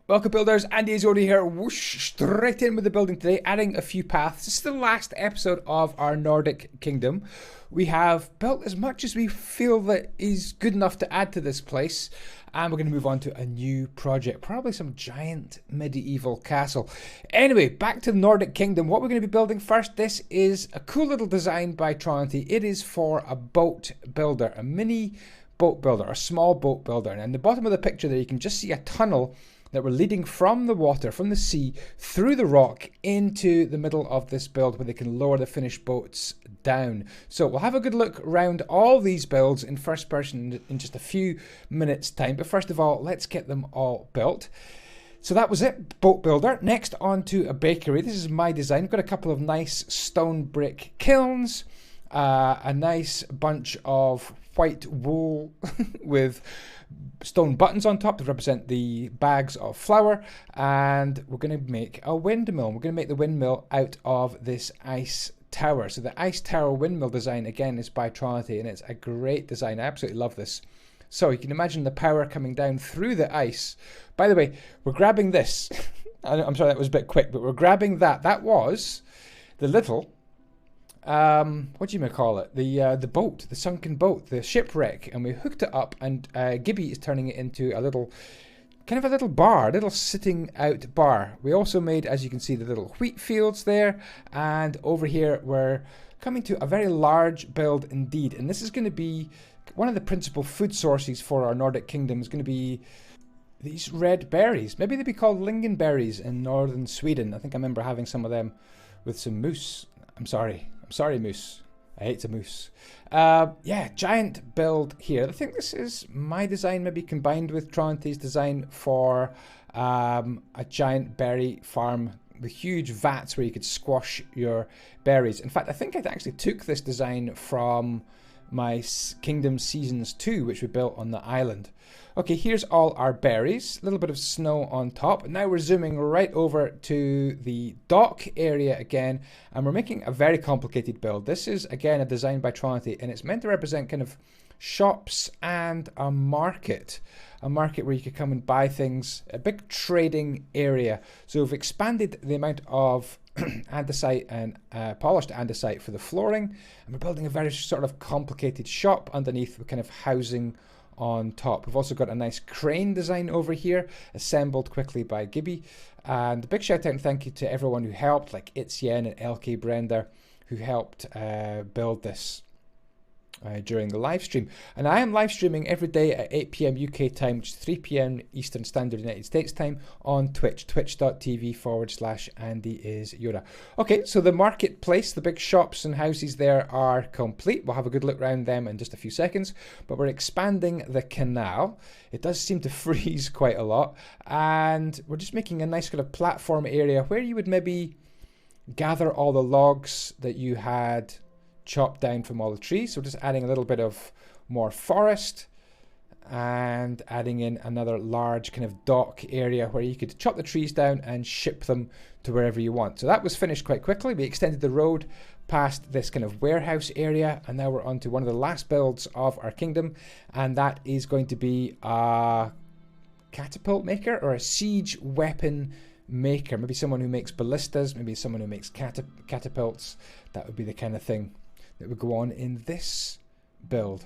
Welcome builders, Andyisyoda here, whoosh, straight in with the building today, adding a few paths. This is the last episode of our Nordic Kingdom. We have built as much as we feel that is good enough to add to this place, and we're going to move on to a new project, probably some giant medieval castle. Anyway, back to the Nordic Kingdom. What we're going to be building first, this is a cool little design by Tronti. It is for a boat builder, a mini boat builder, a small boat builder. And in the bottom of the picture there, you can just see a tunnel that we're leading from the water, from the sea, through the rock into the middle of this build where they can lower the finished boats down. So we'll have a good look around all these builds in first person in just a few minutes time. But first of all, let's get them all built. So that was it, boat builder. Next on to a bakery. This is my design. I've got a couple of nice stone brick kilns, a nice bunch of white wool with stone buttons on top to represent the bags of flour, and we're going to make a windmill. We're going to make the windmill out of this ice tower. So the ice tower windmill design again is by Tronti, and it's a great design. I absolutely love this. So you can imagine the power coming down through the ice. By the way, we're grabbing this. I'm sorry that was a bit quick, but we're grabbing that. That was the little what do you call it? The boat, the sunken boat, the shipwreck, and we hooked it up, and Gibby is turning it into a little, kind of a little bar, a little sitting out bar. We also made, as you can see, the little wheat fields there, and over here we're coming to a very large build indeed, and this is going to be one of the principal food sources for our Nordic Kingdom. Is going to be these red berries. Maybe they'd be called lingonberries in northern Sweden. I think I remember having some of them with some moose. I'm sorry, moose. I hate the moose. Yeah, giant build here. I think this is my design, maybe combined with Tronti's design for a giant berry farm with huge vats where you could squash your berries. In fact, I think I actually took this design from my Kingdom Seasons 2, which we built on the island. Okay, here's all our berries, a little bit of snow on top. Now we're zooming right over to the dock area again, and we're making a very complicated build. This is, again, a design by Tronti, and it's meant to represent kind of shops and a market where you could come and buy things, a big trading area. So we've expanded the amount of andesite and polished andesite for the flooring, and we're building a very sort of complicated shop underneath with kind of housing on top. We've also got a nice crane design over here, assembled quickly by Gibby. And a big shout out and thank you to everyone who helped, like Itzyen and LK Brender, who helped build this during the live stream. And I am live streaming every day at 8 p.m. UK time, which is 3 p.m. Eastern Standard United States time on Twitch, twitch.tv/Andyisyoda. Okay, so the marketplace, the big shops and houses there are complete. We'll have a good look around them in just a few seconds, but we're expanding the canal. It does seem to freeze quite a lot, and we're just making a nice kind of platform area where you would maybe gather all the logs that you had chopped down from all the trees. So just adding a little bit of more forest and adding in another large kind of dock area where you could chop the trees down and ship them to wherever you want. So that was finished quite quickly. We extended the road past this kind of warehouse area, and now we're on to one of the last builds of our kingdom, and that is going to be a catapult maker or a siege weapon maker. Maybe someone who makes ballistas, maybe someone who makes catapults. That would be the kind of thing that would go on in this build.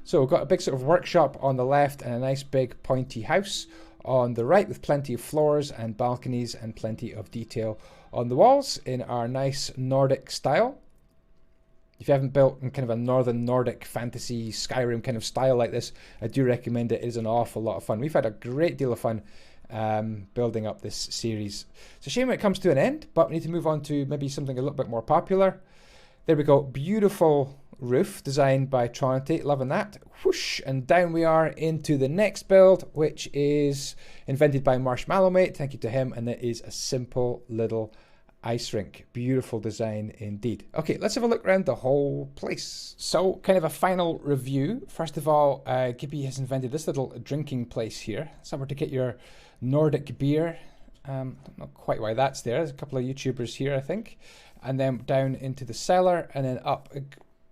So we've got a big sort of workshop on the left and a nice big pointy house on the right with plenty of floors and balconies and plenty of detail on the walls in our nice Nordic style. If you haven't built in kind of a northern Nordic fantasy Skyrim kind of style like this, I do recommend it. It is an awful lot of fun. We've had a great deal of fun building up this series. It's a shame when it comes to an end, but we need to move on to maybe something a little bit more popular. There we go, beautiful roof designed by Tronti, loving that. Whoosh, and down we are into the next build, which is invented by Marshmallow Mate. Thank you to him, and it is a simple little ice rink. Beautiful design indeed. Okay, let's have a look around the whole place. So, kind of a final review. First of all, Gibby has invented this little drinking place here, somewhere to get your Nordic beer. I don't know quite why that's there. There's a couple of YouTubers here, I think. And then down into the cellar, and then up. A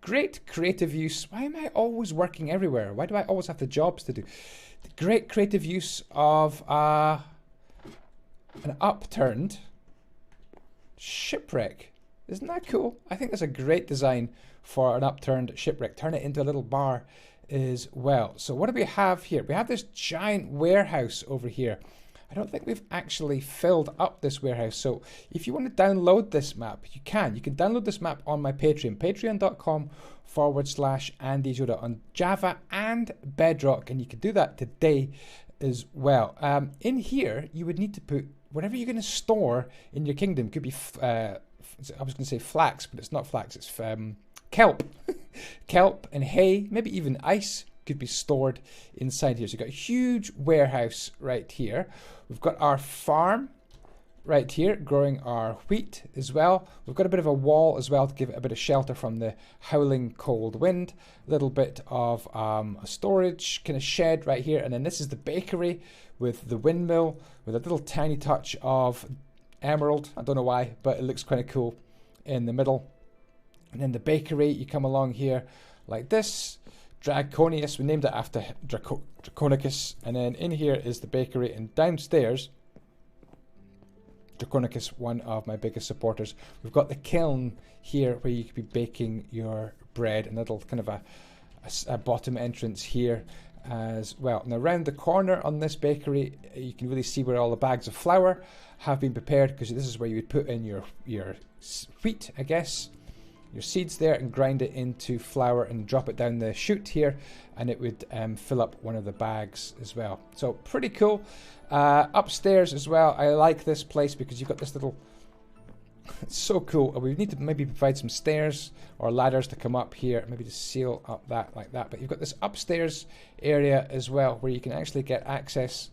great creative use. Why am I always working everywhere? Why do I always have the jobs to do? Great creative use of an upturned shipwreck. Isn't that cool? I think that's a great design for an upturned shipwreck. Turn it into a little bar as well. So what do we have here? We have this giant warehouse over here. I don't think we've actually filled up this warehouse. So if you want to download this map, you can. You can download this map on my Patreon, patreon.com/Andyisyoda on Java and Bedrock. And you can do that today as well. In here, you would need to put whatever you're going to store in your kingdom. Could be, I was going to say flax, but it's not flax. It's kelp. Kelp and hay, maybe even ice could be stored inside here. So you've got a huge warehouse right here. We've got our farm right here growing our wheat as well. We've got a bit of a wall as well to give it a bit of shelter from the howling cold wind. A little bit of a storage kind of shed right here. And then this is the bakery with the windmill with a little tiny touch of emerald. I don't know why, but it looks kind of cool in the middle. And then the bakery, you come along here like this. Draconius, we named it after Draconicus. And then in here is the bakery, and downstairs, Draconicus, one of my biggest supporters. We've got the kiln here where you could be baking your bread, and little kind of a bottom entrance here as well. And around the corner on this bakery, you can really see where all the bags of flour have been prepared, because this is where you would put in your wheat, I guess, your seeds there, and grind it into flour and drop it down the chute here, and it would fill up one of the bags as well. So pretty cool. Upstairs as well, I like this place because you've got this little, it's so cool. We need to maybe provide some stairs or ladders to come up here, maybe to seal up that like that. But you've got this upstairs area as well where you can actually get access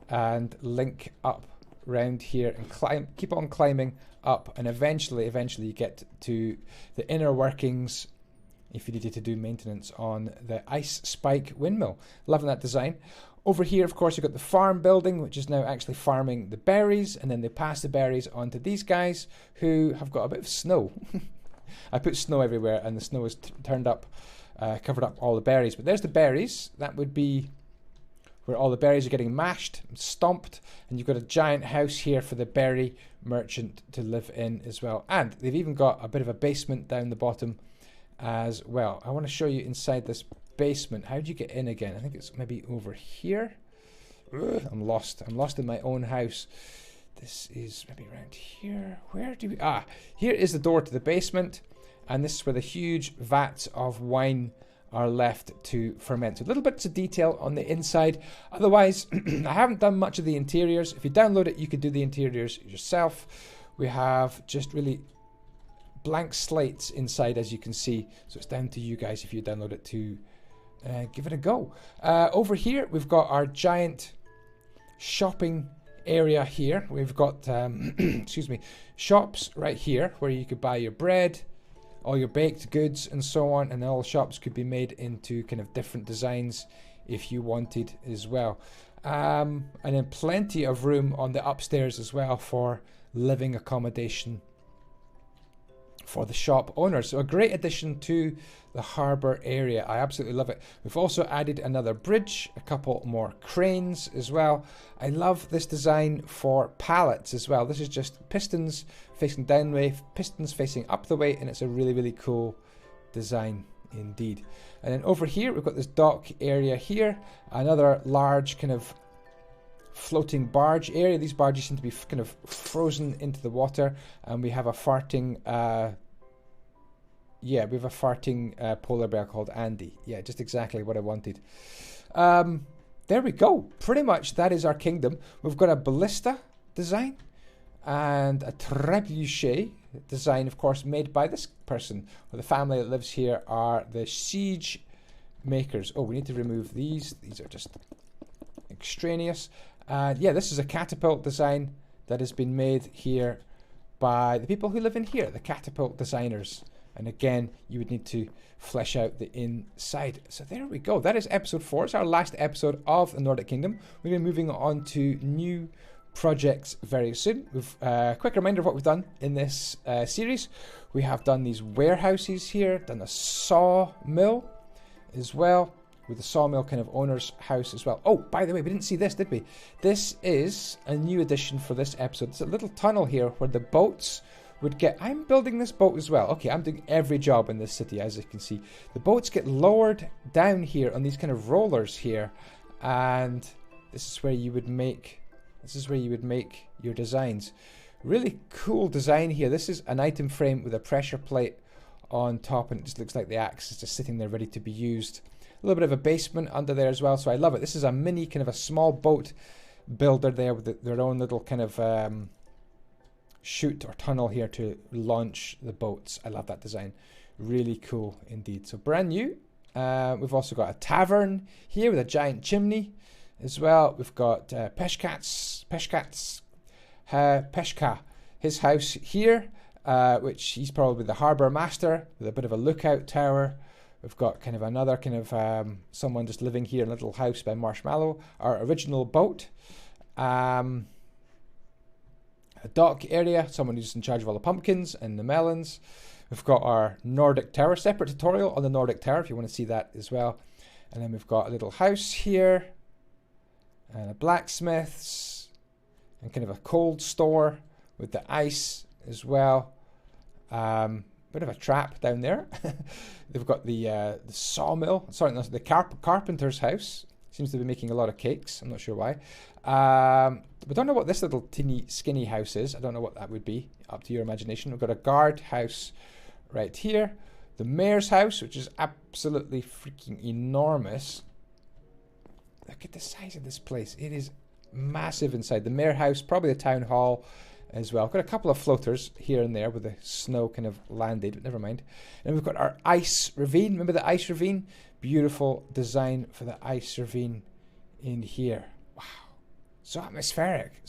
and link up around here and climb, keep on climbing up, and eventually you get to the inner workings if you needed to do maintenance on the ice spike windmill. Loving that design. Over here, of course, you've got the farm building, which is now actually farming the berries, and then they pass the berries on to these guys who have got a bit of snow. I put snow everywhere, and the snow is turned up, covered up all the berries. But there's the berries. That would be where all the berries are getting mashed and stomped, and you've got a giant house here for the berry merchant to live in as well. And they've even got a bit of a basement down the bottom as well. I want to show you inside this basement. How do you get in again? I think it's maybe over here. Ugh, I'm lost in my own house. This is maybe around here. Where do we, here is the door to the basement, and this is where the huge vats of wine are left to ferment. So little bits of detail on the inside. Otherwise, I haven't done much of the interiors. If you download it, you could do the interiors yourself. We have just really blank slates inside, as you can see. So it's down to you guys if you download it to give it a go. Over here, we've got our giant shopping area here. We've got, excuse me, shops right here where you could buy your bread, all your baked goods and so on, and all shops could be made into kind of different designs if you wanted as well. And then plenty of room on the upstairs as well for living accommodation for the shop owners. So a great addition to the harbour area. I absolutely love it. We've also added another bridge, a couple more cranes as well. I love this design for pallets as well. This is just pistons facing down way, pistons facing up the way, and it's a really, really cool design indeed. And then over here, we've got this dock area here, another large kind of floating barge area. These barges seem to be kind of frozen into the water, and we have a farting polar bear called Andy. Yeah, just exactly what I wanted. There we go. Pretty much that is our kingdom. We've got a ballista design and a trebuchet design, of course, made by this person, or the family that lives here are the Seige makers. Oh, we need to remove these. These are just extraneous. Yeah, this is a catapult design that has been made here by the people who live in here, the catapult designers. And again, you would need to flesh out the inside. So there we go. That is episode 4. It's our last episode of the Nordic Kingdom. We're going to be moving on to new projects very soon. We've quick reminder of what we've done in this series. We have done these warehouses here, done a sawmill as well. with the sawmill kind of owner's house as well. Oh, by the way, we didn't see this, did we? This is a new addition for this episode. It's a little tunnel here where the boats would get... I'm building this boat as well. Okay, I'm doing every job in this city, as you can see. The boats get lowered down here on these kind of rollers here, and this is where you would make... This is where you would make your designs. Really cool design here. This is an item frame with a pressure plate on top, and it just looks like the axe is just sitting there ready to be used. A little bit of a basement under there as well, so I love it. This is a mini, kind of a small boat builder there with their own little kind of chute or tunnel here to launch the boats. I love that design. Really cool indeed. So brand new. We've also got a tavern here with a giant chimney as well. We've got Peshka, his house here, which he's probably the harbour master with a bit of a lookout tower. We've got kind of another kind of someone just living here in a little house by Marshmallow. Our original boat. A dock area. Someone who's in charge of all the pumpkins and the melons. We've got our Nordic Tower. Separate tutorial on the Nordic Tower if you want to see that as well. And then we've got a little house here. And a blacksmith's. And kind of a cold store with the ice as well. Bit of a trap down there. They've got the sawmill. Sorry, no, the carpenter's house. Seems to be making a lot of cakes. I'm not sure why. We don't know what this little teeny skinny house is. I don't know what that would be. Up to your imagination. We've got a guard house right here. The mayor's house, which is absolutely freaking enormous. Look at the size of this place. It is massive inside. The mayor house, probably the town hall as well. I've got a couple of floaters here and there with the snow kind of landed, but never mind. And we've got our ice ravine. Remember the ice ravine? Beautiful design for the ice ravine in here. Wow. So atmospheric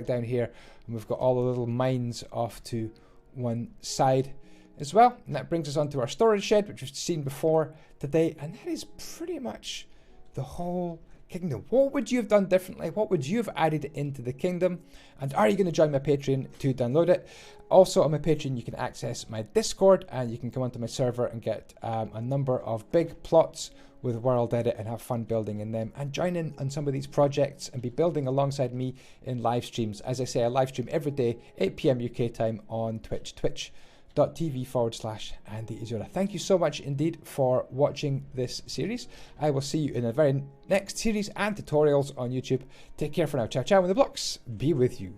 down here. And we've got all the little mines off to one side as well. And that brings us onto our storage shed, which we've seen before today. And that is pretty much the whole kingdom. What would you have done differently? What would you have added into the kingdom? And are you going to join my Patreon to download it? Also on my Patreon you can access my Discord, and you can come onto my server and get a number of big plots with world edit and have fun building in them, and join in on some of these projects and be building alongside me in live streams. As I say, I live stream every day 8 PM UK time on Twitch, twitch.tv/Andyisyoda. Thank you so much indeed for watching this series. I will see you in the very next series and tutorials on YouTube. Take care for now. Ciao, ciao, and the blocks be with you.